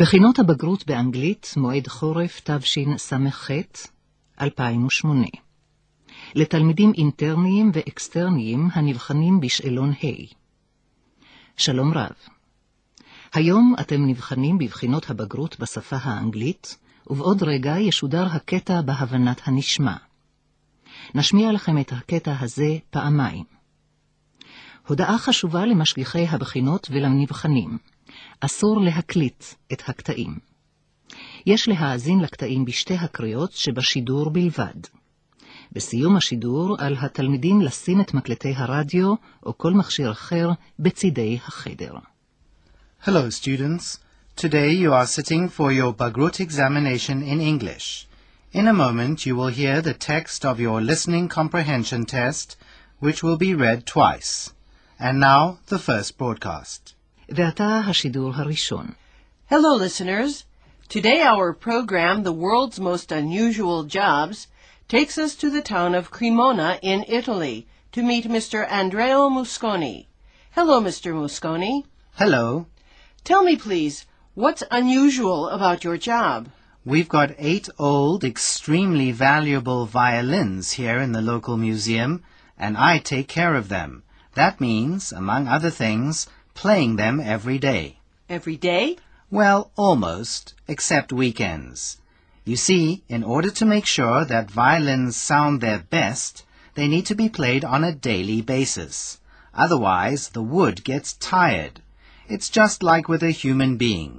בחינות הבגרות באנגלית, מועד חורף תשס"ח, 2008. לתלמידים אינטרניים ואקסטרניים הנבחנים בשאלון ה'. שלום רב. היום אתם נבחנים בבחינות הבגרות בשפה האנגלית, ובעוד רגע ישודר הקטע בהבנת הנשמע. נשמיע לכם את הקטע הזה פעמיים. הודעה חשובה למשגיחי הבחינות ולנבחנים. אסור להקליט את הקטעים. יש להאזין לקטעים בשתי הקריאות שבשידור בלבד. בסיום השידור על התלמידים לשים את מקלטי הרדיו או כל מכשיר אחר בצידי החדר. Hello students. Today you are sitting for your Bagrut examination in English. In a moment you will hear the text of your listening comprehension test, which will be read twice. And now the first broadcast. ועתה השידור הראשון. Hello, listeners. Today our program, The World's Most Unusual Jobs, takes us to the town of Cremona in Italy to meet Mr. Andrea Mosconi. Hello, Mr. Mosconi. Hello. Tell me, please, what's unusual about your job? We've got 8 old, extremely valuable violins here in the local museum, and I take care of them. That means, among other things, playing them every day. Every day? Well, almost, except weekends. You see, in order to make sure that violins sound their best, they need to be played on a daily basis. Otherwise, the wood gets tired. It's just like with a human being.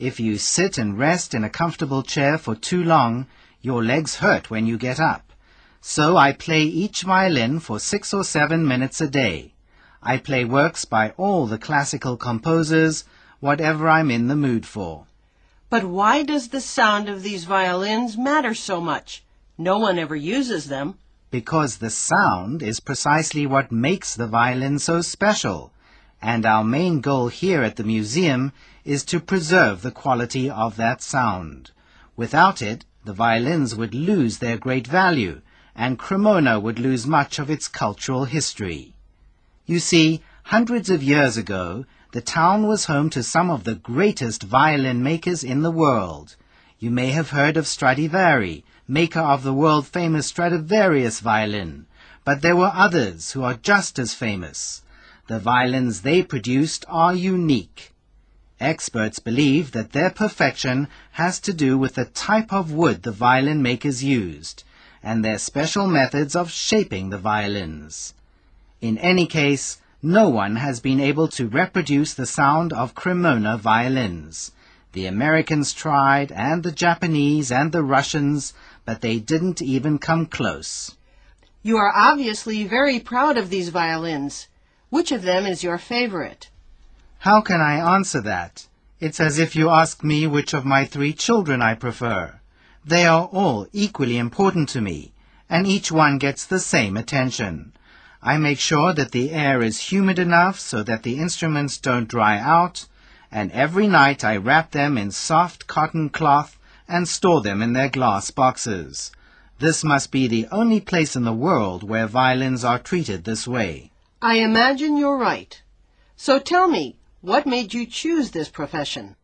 If you sit and rest in a comfortable chair for too long, your legs hurt when you get up. So I play each violin for 6 or 7 minutes a day. I play works by all the classical composers, whatever I'm in the mood for. But why does the sound of these violins matter so much? No one ever uses them. Because the sound is precisely what makes the violin so special, and our main goal here at the museum is to preserve the quality of that sound. Without it, the violins would lose their great value, and Cremona would lose much of its cultural history. You see, hundreds of years ago, the town was home to some of the greatest violin makers in the world. You may have heard of Stradivari, maker of the world-famous Stradivarius violin, but there were others who are just as famous. The violins they produced are unique. Experts believe that their perfection has to do with the type of wood the violin makers used, and their special methods of shaping the violins. In any case, no one has been able to reproduce the sound of Cremona violins. The Americans tried, and the Japanese and the Russians, but they didn't even come close. You are obviously very proud of these violins. Which of them is your favorite? How can I answer that? It's as if you ask me which of my 3 children I prefer. They are all equally important to me, and each one gets the same attention. I make sure that the air is humid enough so that the instruments don't dry out, and every night I wrap them in soft cotton cloth and store them in their glass boxes. This must be the only place in the world where violins are treated this way. I imagine you're right. So tell me, what made you choose this profession?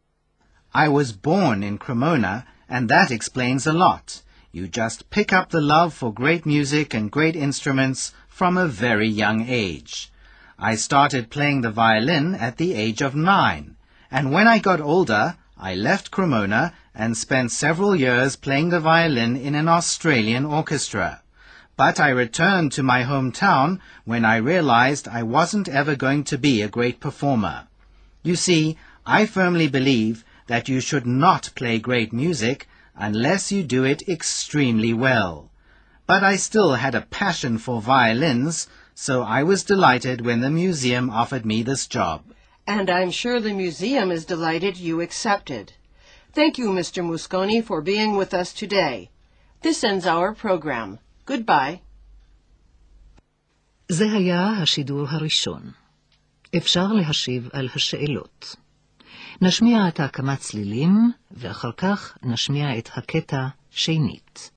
I was born in Cremona, and that explains a lot. You just pick up the love for great music and great instruments from a very young age. I started playing the violin at the age of 9, and when I got older, I left Cremona and spent several years playing the violin in an Australian orchestra. But I returned to my hometown when I realized I wasn't ever going to be a great performer. You see, I firmly believe that you should not play great music unless you do it extremely well. But I still had a passion for violins, so I was delighted when the museum offered me this job. And I'm sure the museum is delighted you accepted. Thank you, Mr. Mosconi, for being with us today. This ends our program. Goodbye. זה היה השידור הראשון. אפשר להשיב על השאלות. נשמיע את כמה צלילים, ואחר כך נשמיע את הקטע שנית.